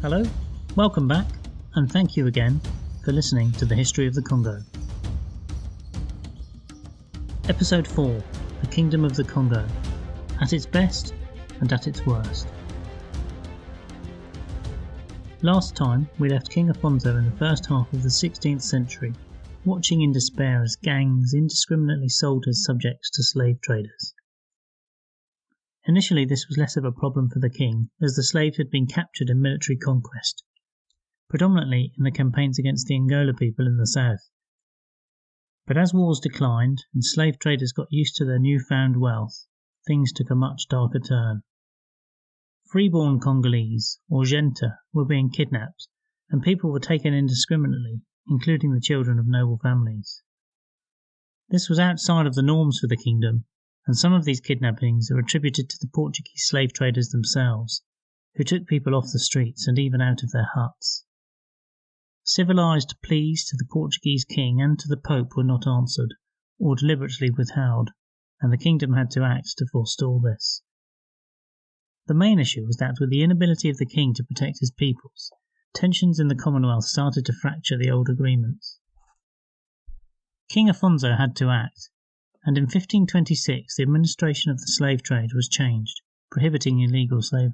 Hello, welcome back, and thank you again for listening to the History of the Congo. Episode 4, The Kingdom of the Congo, at its best and at its worst. Last time we left King Afonso in the first half of the 16th century, watching in despair as gangs indiscriminately sold his subjects to slave traders. Initially this was less of a problem for the king, as the slaves had been captured in military conquest, predominantly in the campaigns against the Angola people in the south. But as wars declined and slave traders got used to their newfound wealth, things took a much darker turn. Freeborn Congolese, or gente, were being kidnapped, and people were taken indiscriminately, including the children of noble families. This was outside of the norms for the kingdom, and some of these kidnappings are attributed to the Portuguese slave traders themselves, who took people off the streets and even out of their huts. Civilized pleas to the Portuguese king and to the Pope were not answered, or deliberately withheld, and the kingdom had to act to forestall this. The main issue was that with the inability of the king to protect his peoples, tensions in the Commonwealth started to fracture the old agreements. King Afonso had to act, and in 1526 the administration of the slave trade was changed, prohibiting illegal slavery.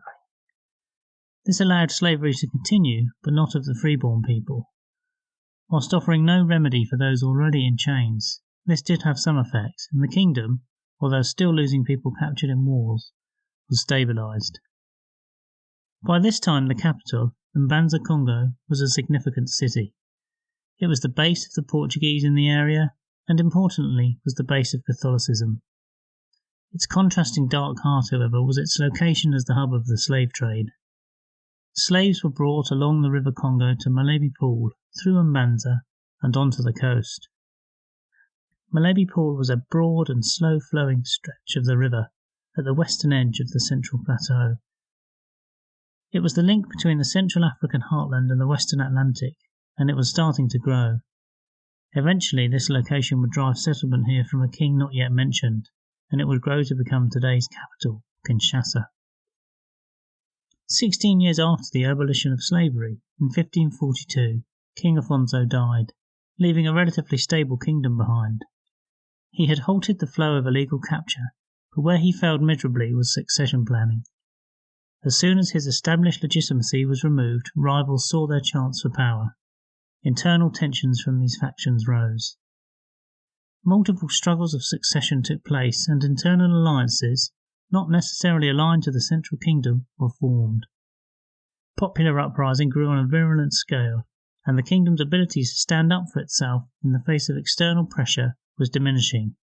This allowed slavery to continue, but not of the freeborn people. Whilst offering no remedy for those already in chains, this did have some effect, and the kingdom, although still losing people captured in wars, was stabilised. By this time the capital, Mbanza, Kongo, was a significant city. It was the base of the Portuguese in the area, and importantly was the base of Catholicism. Its contrasting dark heart, however, was its location as the hub of the slave trade. Slaves were brought along the river Congo to Malebi Pool, through Mbanza, and onto the coast. Malebi Pool was a broad and slow-flowing stretch of the river at the western edge of the Central Plateau. It was the link between the Central African heartland and the Western Atlantic, and it was starting to grow. Eventually this location would drive settlement here from a king not yet mentioned, and it would grow to become today's capital, Kinshasa. 16 years after the abolition of slavery, in 1542, King Afonso died, leaving a relatively stable kingdom behind. He had halted the flow of illegal capture, but where he failed miserably was succession planning. As soon as his established legitimacy was removed, rivals saw their chance for power. Internal tensions from these factions rose. Multiple struggles of succession took place, and internal alliances, not necessarily aligned to the central kingdom, were formed. Popular uprising grew on a virulent scale, and the kingdom's ability to stand up for itself in the face of external pressure was diminishing.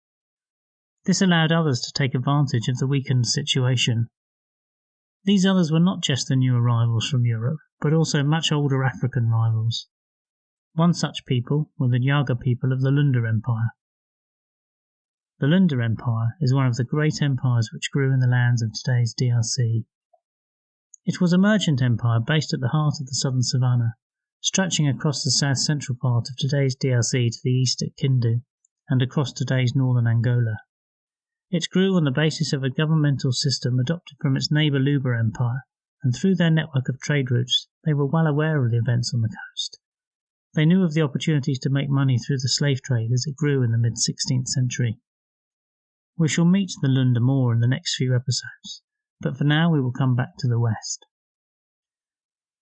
This allowed others to take advantage of the weakened situation. These others were not just the new arrivals from Europe, but also much older African rivals. One such people were the Nyaga people of the Lunda Empire. The Lunda Empire is one of the great empires which grew in the lands of today's DRC. It was a merchant empire based at the heart of the southern savannah, stretching across the south-central part of today's DRC to the east at Kindu, and across today's northern Angola. It grew on the basis of a governmental system adopted from its neighbour Luba Empire, and through their network of trade routes they were well aware of the events on the coast. They knew of the opportunities to make money through the slave trade as it grew in the mid-16th century. We shall meet the Lunda more in the next few episodes, but for now we will come back to the west.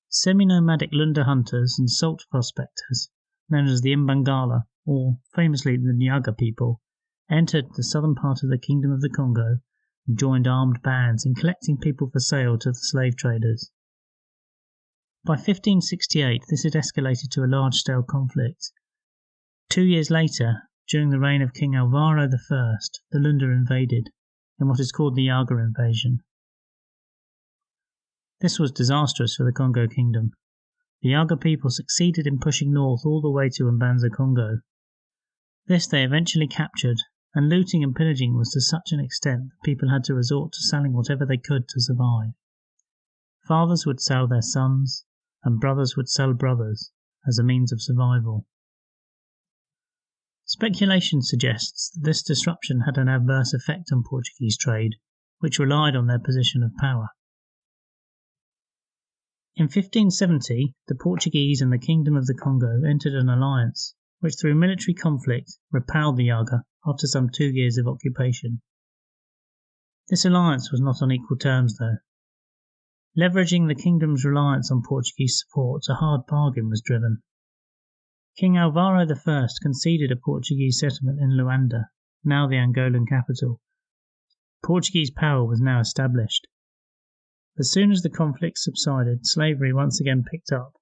Semi-nomadic Lunda hunters and salt prospectors, known as the Imbangala, or famously the Nyaga people, entered the southern part of the Kingdom of the Congo and joined armed bands in collecting people for sale to the slave traders. By 1568 this had escalated to a large-scale conflict. 2 years later, during the reign of King Alvaro I, the Lunda invaded, in what is called the Yaga invasion. This was disastrous for the Congo Kingdom. The Yaga people succeeded in pushing north all the way to Mbanza, Congo. This they eventually captured, and looting and pillaging was to such an extent that people had to resort to selling whatever they could to survive. Fathers would sell their sons, and brothers would sell brothers, as a means of survival. Speculation suggests that this disruption had an adverse effect on Portuguese trade, which relied on their position of power. In 1570, the Portuguese and the Kingdom of the Congo entered an alliance, which through military conflict repelled the Yaga after some 2 years of occupation. This alliance was not on equal terms, though. Leveraging the kingdom's reliance on Portuguese support, a hard bargain was driven. King Alvaro I conceded a Portuguese settlement in Luanda, now the Angolan capital. Portuguese power was now established. As soon as the conflict subsided, slavery once again picked up,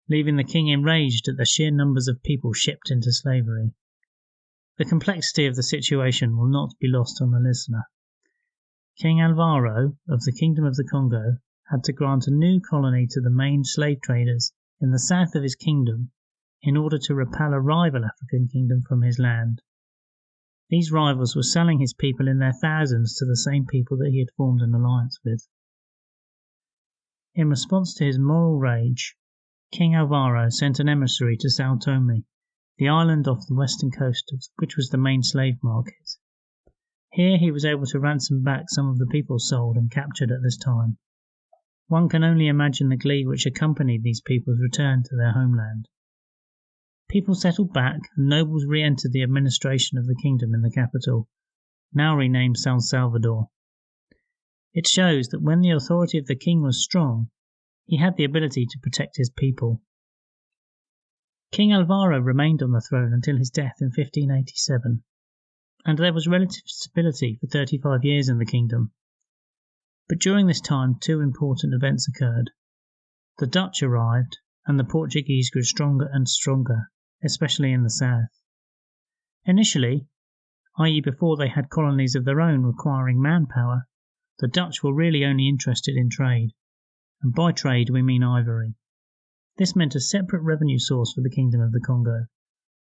leaving the king enraged at the sheer numbers of people shipped into slavery. The complexity of the situation will not be lost on the listener. King Alvaro of the Kingdom of the Congo had to grant a new colony to the main slave traders in the south of his kingdom in order to repel a rival African kingdom from his land. These rivals were selling his people in their thousands to the same people that he had formed an alliance with. In response to his moral rage, King Alvaro sent an emissary to Sao Tome, the island off the western coast, which was the main slave market. Here he was able to ransom back some of the people sold and captured at this time. One can only imagine the glee which accompanied these people's return to their homeland. People settled back, and nobles re-entered the administration of the kingdom in the capital, now renamed San Salvador. It shows that when the authority of the king was strong, he had the ability to protect his people. King Alvaro remained on the throne until his death in 1587, and there was relative stability for 35 years in the kingdom. But during this time, 2 important events occurred. The Dutch arrived, and the Portuguese grew stronger and stronger, especially in the south. Initially, i.e. before they had colonies of their own requiring manpower, the Dutch were really only interested in trade, and by trade we mean ivory. This meant a separate revenue source for the Kingdom of the Congo,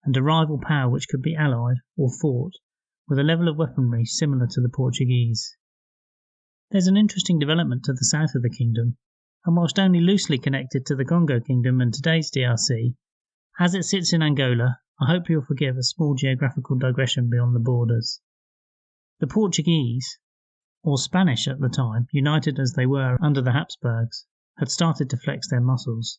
and a rival power which could be allied, or fought, with a level of weaponry similar to the Portuguese. There's an interesting development to the south of the kingdom, and whilst only loosely connected to the Congo Kingdom and today's DRC, as it sits in Angola, I hope you'll forgive a small geographical digression beyond the borders. The Portuguese, or Spanish at the time, united as they were under the Habsburgs, had started to flex their muscles.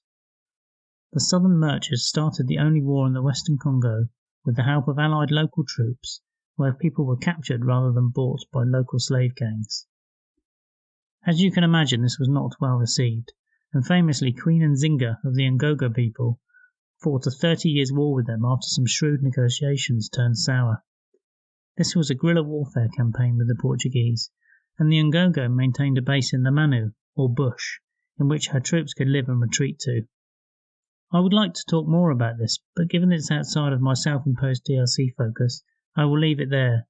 The southern marchers started the only war in the western Congo with the help of allied local troops, where people were captured rather than bought by local slave gangs. As you can imagine, this was not well received, and famously Queen Nzinga of the Ngogo people fought a 30 years war with them after some shrewd negotiations turned sour. This was a guerrilla warfare campaign with the Portuguese, and the Ngogo maintained a base in the Manu, or bush, in which her troops could live and retreat to. I would like to talk more about this, but given it's outside of my self-imposed DRC focus, I will leave it there.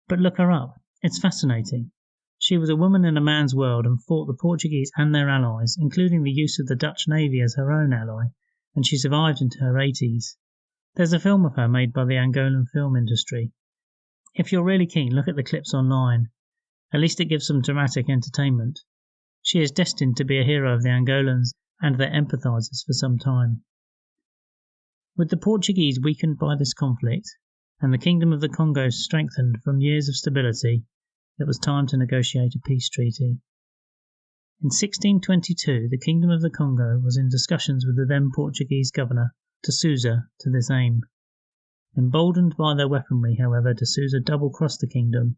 But look her up, it's fascinating. She was a woman in a man's world and fought the Portuguese and their allies, including the use of the Dutch Navy as her own ally, and she survived into her 80s. There's a film of her made by the Angolan film industry. If you're really keen, look at the clips online. At least it gives some dramatic entertainment. She is destined to be a hero of the Angolans and their empathisers for some time. With the Portuguese weakened by this conflict, and the Kingdom of the Congo strengthened from years of stability, it was time to negotiate a peace treaty. In 1622, the Kingdom of the Congo was in discussions with the then Portuguese governor, de Souza, to this aim. Emboldened by their weaponry, however, de Souza double-crossed the kingdom,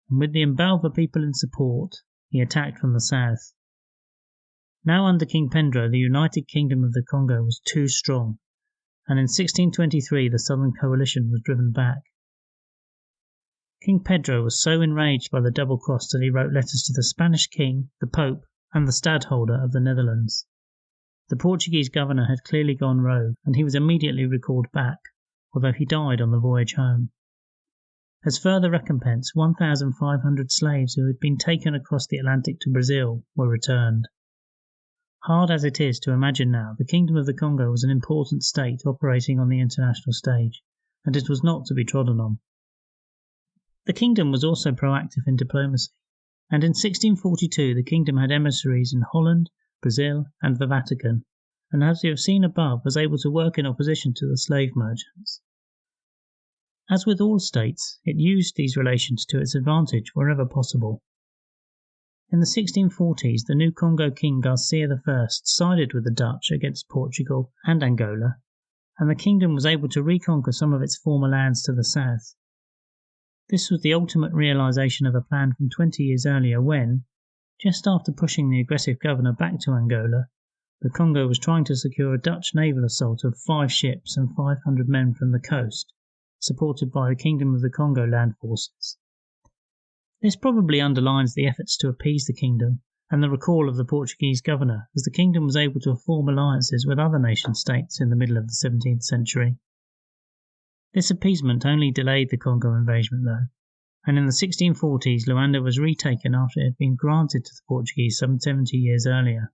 and with the Mbalva people in support, he attacked from the south. Now under King Pedro, the United Kingdom of the Congo was too strong, and in 1623 the Southern Coalition was driven back. King Pedro was so enraged by the double cross that he wrote letters to the Spanish king, the Pope, and the stadholder of the Netherlands. The Portuguese governor had clearly gone rogue, and he was immediately recalled back, although he died on the voyage home. As further recompense, 1,500 slaves who had been taken across the Atlantic to Brazil were returned. Hard as it is to imagine now, the Kingdom of the Congo was an important state operating on the international stage, and it was not to be trodden on. The kingdom was also proactive in diplomacy, and in 1642 the kingdom had emissaries in Holland, Brazil, and the Vatican, and as you have seen above, was able to work in opposition to the slave merchants. As with all states, it used these relations to its advantage wherever possible. In the 1640s, the new Congo king Garcia I sided with the Dutch against Portugal and Angola, and the kingdom was able to reconquer some of its former lands to the south. This was the ultimate realization of a plan from 20 years earlier when, just after pushing the aggressive governor back to Angola, the Congo was trying to secure a Dutch naval assault of 5 ships and 500 men from the coast, supported by the Kingdom of the Congo land forces. This probably underlines the efforts to appease the kingdom and the recall of the Portuguese governor, as the kingdom was able to form alliances with other nation-states in the middle of the 17th century. This appeasement only delayed the Congo invasion, though, and in the 1640s Luanda was retaken after it had been granted to the Portuguese some 70 years earlier.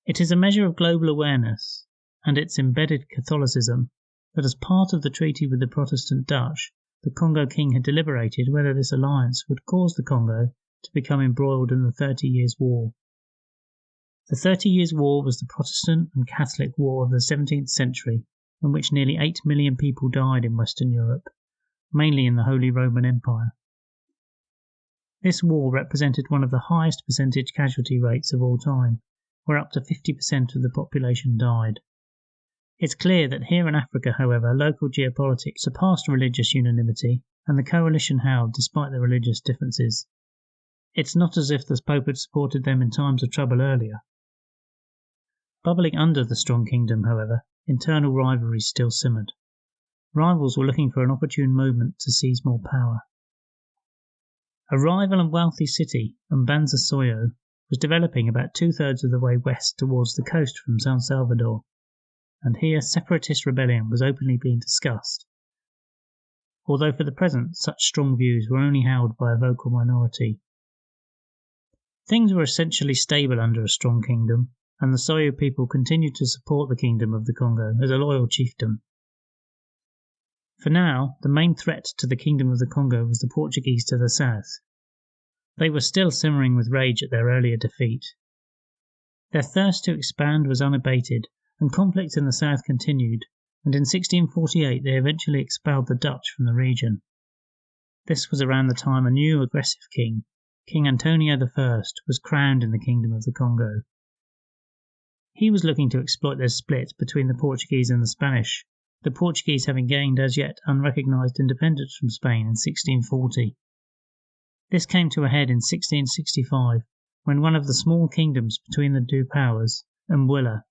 It is a measure of global awareness and its embedded Catholicism that as part of the treaty with the Protestant Dutch, the Congo king had deliberated whether this alliance would cause the Congo to become embroiled in the 30 Years' War. The 30 Years' War was the Protestant and Catholic War of the 17th century, in which nearly 8 million people died in Western Europe, mainly in the Holy Roman Empire. This war represented one of the highest percentage casualty rates of all time, where up to 50% of the population died. It's clear that here in Africa, however, local geopolitics surpassed religious unanimity, and the coalition held despite their religious differences. It's not as if the Pope had supported them in times of trouble earlier. Bubbling under the strong kingdom, however, internal rivalries still simmered. Rivals were looking for an opportune moment to seize more power. A rival and wealthy city, Mbanza-Soyo, was developing about 2/3 of the way west towards the coast from San Salvador, and here separatist rebellion was openly being discussed, although for the present such strong views were only held by a vocal minority. Things were essentially stable under a strong kingdom, and the Soyo people continued to support the Kingdom of the Congo as a loyal chiefdom. For now, the main threat to the Kingdom of the Congo was the Portuguese to the south. They were still simmering with rage at their earlier defeat. Their thirst to expand was unabated, and conflict in the south continued, and in 1648 they eventually expelled the Dutch from the region. This was around the time a new aggressive king, King Antonio I, was crowned in the Kingdom of the Congo. He was looking to exploit their split between the Portuguese and the Spanish, the Portuguese having gained as yet unrecognised independence from Spain in 1640. This came to a head in 1665, when one of the small kingdoms between the two powers, Anguilla,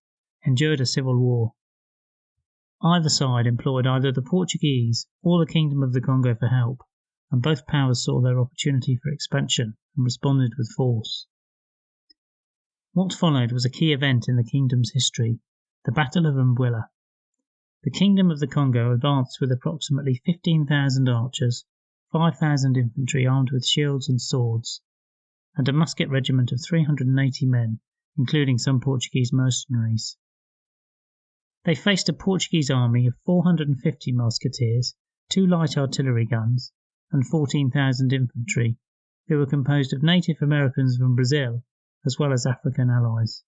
endured a civil war. Either side employed either the Portuguese or the Kingdom of the Congo for help, and both powers saw their opportunity for expansion and responded with force. What followed was a key event in the kingdom's history, the Battle of Anguilla. The Kingdom of the Congo advanced with approximately 15,000 archers, 5,000 infantry armed with shields and swords, and a musket regiment of 380 men, including some Portuguese mercenaries. They faced a Portuguese army of 450 musketeers, 2 light artillery guns, and 14,000 infantry, who were composed of Native Americans from Brazil, as well as African allies.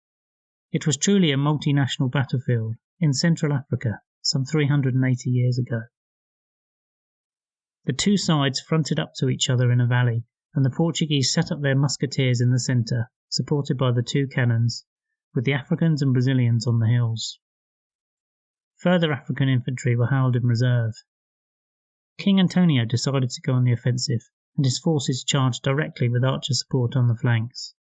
It was truly a multinational battlefield in Central Africa some 380 years ago. The two sides fronted up to each other in a valley, and the Portuguese set up their musketeers in the centre, supported by the 2 cannons, with the Africans and Brazilians on the hills. Further African infantry were held in reserve. King Antonio decided to go on the offensive, and his forces charged directly with archer support on the flanks.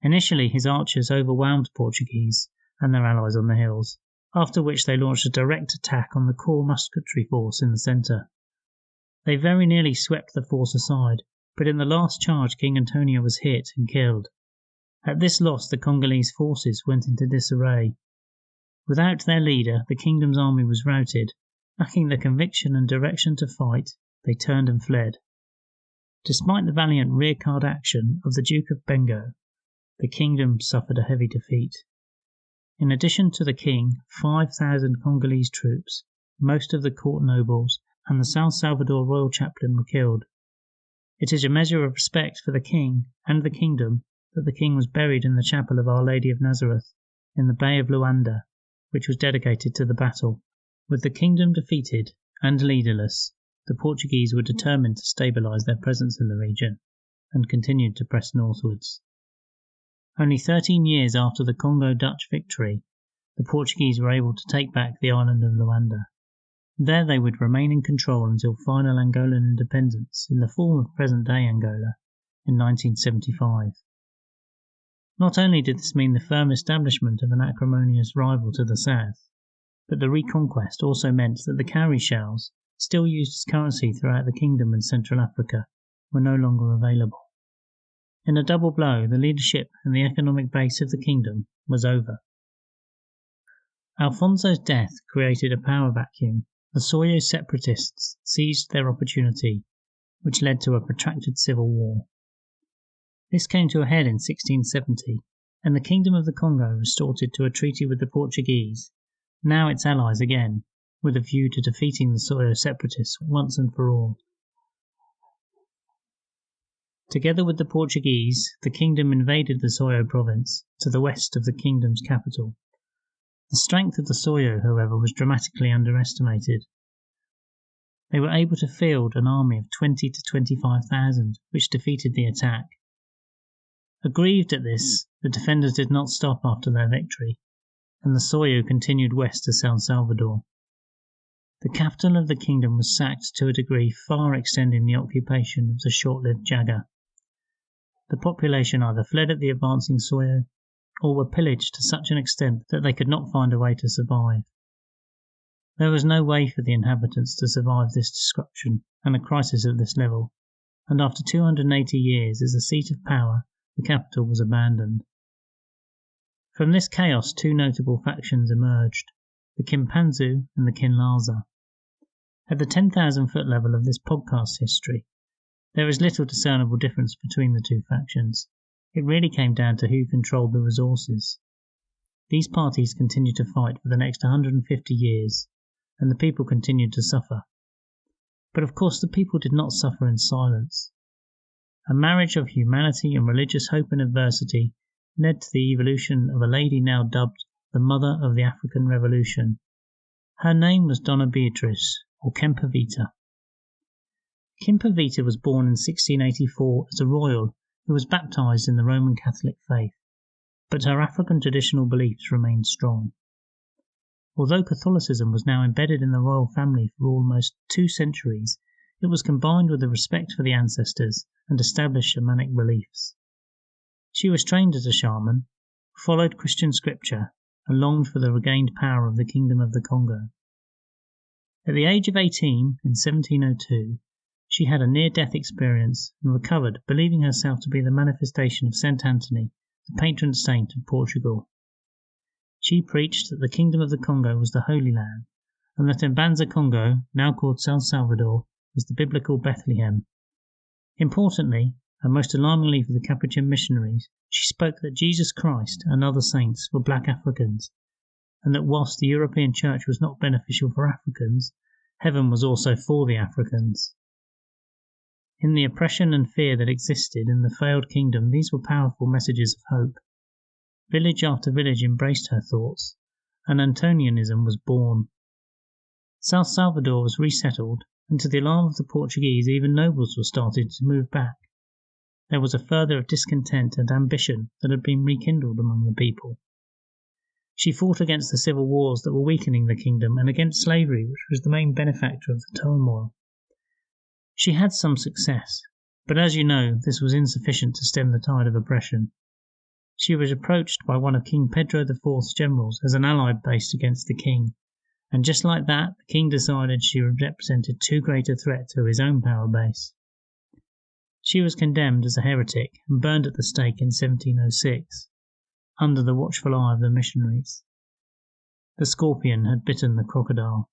Initially his archers overwhelmed the Portuguese and their allies on the hills, after which they launched a direct attack on the core musketry force in the centre. They very nearly swept the force aside, but in the last charge King Antonio was hit and killed. At this loss the Congolese forces went into disarray. Without their leader, the kingdom's army was routed. Lacking the conviction and direction to fight, they turned and fled. Despite the valiant rearguard action of the Duke of Bengo, the kingdom suffered a heavy defeat. In addition to the king, 5,000 Congolese troops, most of the court nobles, and the San Salvador royal chaplain were killed. It is a measure of respect for the king and the kingdom that the king was buried in the chapel of Our Lady of Nazareth in the Bay of Luanda, which was dedicated to the battle. With the kingdom defeated and leaderless, the Portuguese were determined to stabilise their presence in the region. and continued to press northwards. Only 13 years after the Congo Dutch victory, the Portuguese were able to take back the island of Luanda. There they would remain in control until final Angolan independence in the form of present-day Angola in 1975. Not only did this mean the firm establishment of an acrimonious rival to the south, but the reconquest also meant that the cowrie shells, still used as currency throughout the kingdom and Central Africa, were no longer available. In a double blow, the leadership and the economic base of the kingdom was over. Alfonso's death created a power vacuum. The Soyo separatists seized their opportunity, which led to a protracted civil war. This came to a head in 1670, and the Kingdom of the Congo resorted to a treaty with the Portuguese, now its allies again, with a view to defeating the Soyo separatists once and for all. Together with the Portuguese, the kingdom invaded the Soyo province, to the west of the kingdom's capital. The strength of the Soyo, however, was dramatically underestimated. They were able to field an army of 20 to 25,000, which defeated the attack. Aggrieved at this, the defenders did not stop after their victory, and the Soyo continued west to San Salvador. The capital of the kingdom was sacked to a degree far extending the occupation of the short-lived Jaga. The population either fled at the advancing Soyo, or were pillaged to such an extent that they could not find a way to survive. There was no way for the inhabitants to survive this destruction and a crisis of this level, and after 280 years as a seat of power, the capital was abandoned. From this chaos, two notable factions emerged, the Kimpanzu and the Kinlaza. At the 10,000-foot level of this podcast history, there is little discernible difference between the two factions. It really came down to who controlled the resources. These parties continued to fight for the next 150 years, and the people continued to suffer. But of course the people did not suffer in silence. A marriage of humanity and religious hope and adversity led to the evolution of a lady now dubbed the Mother of the African Revolution. Her name was Donna Beatrice, or Kempavita. Kempavita was born in 1684 as a royal who was baptized in the Roman Catholic faith, but her African traditional beliefs remained strong. Although Catholicism was now embedded in the royal family for almost 2 centuries, it was combined with a respect for the ancestors and established shamanic beliefs. She was trained as a shaman, followed Christian scripture, and longed for the regained power of the Kingdom of the Congo. At the age of 18, in 1702, she had a near-death experience and recovered, believing herself to be the manifestation of Saint Anthony, the patron saint of Portugal. She preached that the Kingdom of the Congo was the Holy Land, and that Mbanza Congo, now called San Salvador, was the biblical Bethlehem. Importantly, and most alarmingly for the Capuchin missionaries, she spoke that Jesus Christ and other saints were black Africans, and that whilst the European Church was not beneficial for Africans, heaven was also for the Africans. In the oppression and fear that existed in the failed kingdom, these were powerful messages of hope. Village after village embraced her thoughts, and Antonianism was born. San Salvador was resettled, and to the alarm of the Portuguese, even nobles were started to move back. There was a further of discontent and ambition that had been rekindled among the people. She fought against the civil wars that were weakening the kingdom and against slavery, which was the main benefactor of the turmoil. She had some success, but as you know, this was insufficient to stem the tide of oppression. She was approached by one of King Pedro IV's generals as an ally based against the king, and just like that, the king decided she represented too great a threat to his own power base. She was condemned as a heretic and burned at the stake in 1706, under the watchful eye of the missionaries. The scorpion had bitten the crocodile.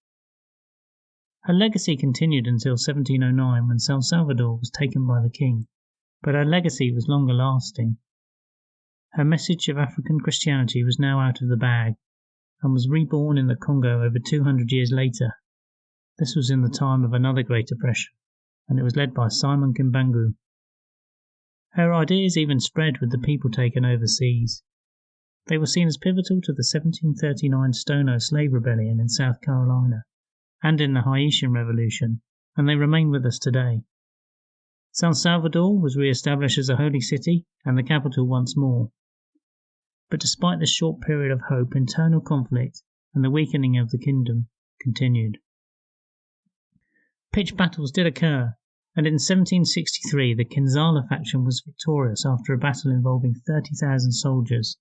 Her legacy continued until 1709, when San Salvador was taken by the king, but her legacy was longer lasting. Her message of African Christianity was now out of the bag, and was reborn in the Congo over 200 years later. This was in the time of another great oppression, and it was led by Simon Kimbangu. Her ideas even spread with the people taken overseas. They were seen as pivotal to the 1739 Stono slave rebellion in South Carolina, and in the Haitian Revolution, and they remain with us today. San Salvador was re-established as a holy city and the capital once more. But despite this short period of hope, internal conflict and the weakening of the kingdom continued. Pitched battles did occur, and in 1763 the Kinzala faction was victorious after a battle involving 30,000 soldiers,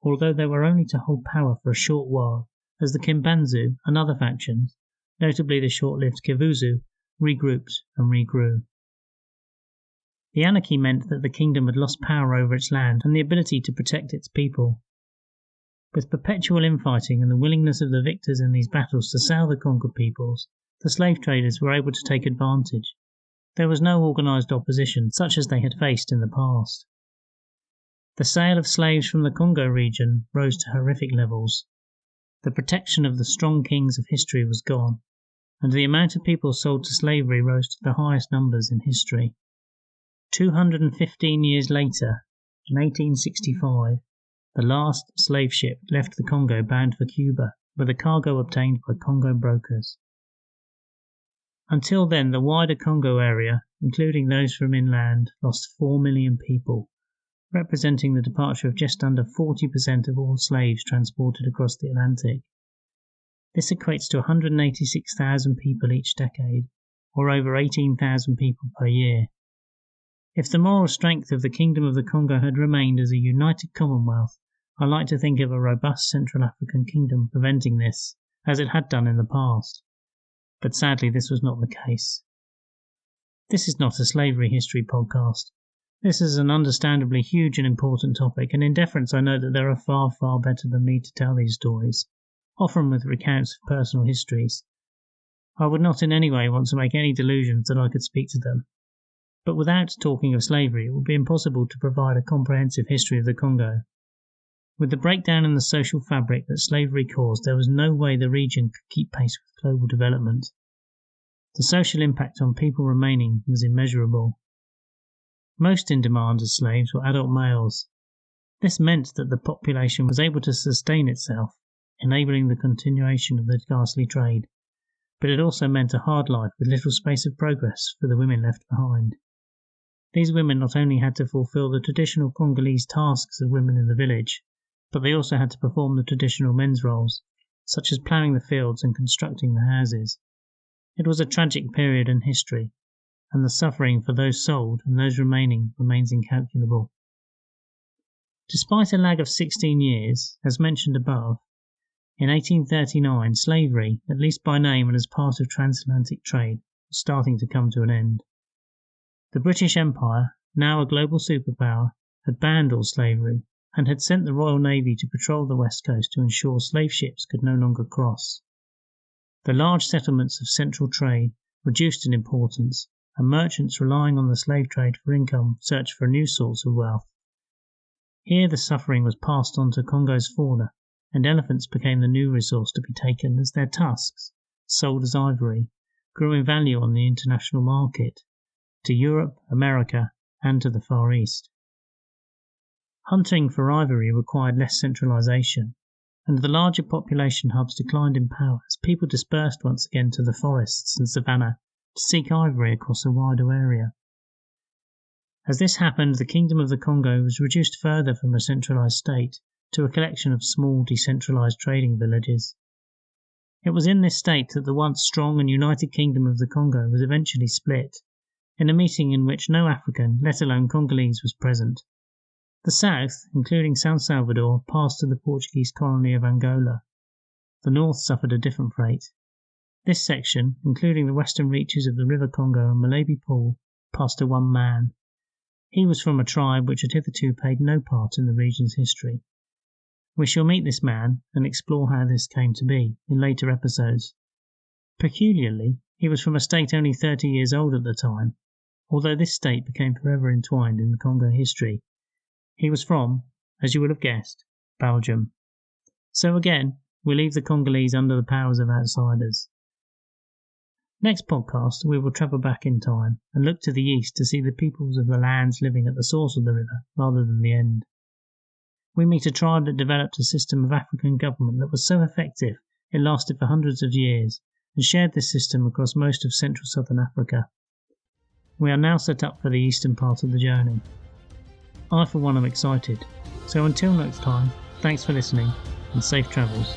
although they were only to hold power for a short while, as the Kimbanzu and other factions, notably the short-lived Kivuzu, regrouped and regrew. The anarchy meant that the kingdom had lost power over its land and the ability to protect its people. With perpetual infighting and the willingness of the victors in these battles to sell the conquered peoples, the slave traders were able to take advantage. There was no organised opposition such as they had faced in the past. The sale of slaves from the Kongo region rose to horrific levels. The protection of the strong kings of history was gone, and the amount of people sold to slavery rose to the highest numbers in history. 215 years later, in 1865, the last slave ship left the Congo bound for Cuba, with a cargo obtained by Congo brokers. Until then, the wider Congo area, including those from inland, lost 4 million people, representing the departure of just under 40% of all slaves transported across the Atlantic. This equates to 186,000 people each decade, or over 18,000 people per year. If the moral strength of the Kingdom of the Congo had remained as a united commonwealth, I like to think of a robust Central African kingdom preventing this, as it had done in the past. But sadly, this was not the case. This is not a slavery history podcast. This is an understandably huge and important topic, and in deference I know that there are far, far better than me to tell these stories, often with recounts of personal histories. I would not in any way want to make any delusions that I could speak to them. But without talking of slavery, it would be impossible to provide a comprehensive history of the Congo. With the breakdown in the social fabric that slavery caused, there was no way the region could keep pace with global development. The social impact on people remaining was immeasurable. Most in demand as slaves were adult males. This meant that the population was able to sustain itself, enabling the continuation of the ghastly trade, but it also meant a hard life with little space of progress for the women left behind. These women not only had to fulfill the traditional Congolese tasks of women in the village, but they also had to perform the traditional men's roles, such as ploughing the fields and constructing the houses. It was a tragic period in history, and the suffering for those sold and those remaining remains incalculable. Despite a lag of 16 years, as mentioned above, in 1839 slavery, at least by name and as part of transatlantic trade, was starting to come to an end. The British Empire, now a global superpower, had banned all slavery and had sent the Royal Navy to patrol the west coast to ensure slave ships could no longer cross. The large settlements of central trade reduced in importance, and merchants relying on the slave trade for income searched for a new source of wealth. Here the suffering was passed on to Congo's fauna, and elephants became the new resource to be taken as their tusks, sold as ivory, grew in value on the international market, to Europe, America, and to the Far East. Hunting for ivory required less centralization, and the larger population hubs declined in power as people dispersed once again to the forests and savanna to seek ivory across a wider area. As this happened, the Kingdom of the Congo was reduced further from a centralized state to a collection of small decentralized trading villages. It was in this state that the once strong and united Kingdom of the Congo was eventually split, in a meeting in which no African, let alone Congolese, was present. The south, including San Salvador, passed to the Portuguese colony of Angola. The north suffered a different fate. This section, including the western reaches of the River Congo and Malaby Pool, passed to one man. He was from a tribe which had hitherto played no part in the region's history. We shall meet this man and explore how this came to be in later episodes. Peculiarly, he was from a state only 30 years old at the time, although this state became forever entwined in the Congo history. He was from, as you would have guessed, Belgium. So again, we leave the Congolese under the powers of outsiders. Next podcast, we will travel back in time and look to the east to see the peoples of the lands living at the source of the river rather than the end. We meet a tribe that developed a system of African government that was so effective it lasted for hundreds of years and shared this system across most of central southern Africa. We are now set up for the eastern part of the journey. I for one am excited, so until next time, thanks for listening and safe travels.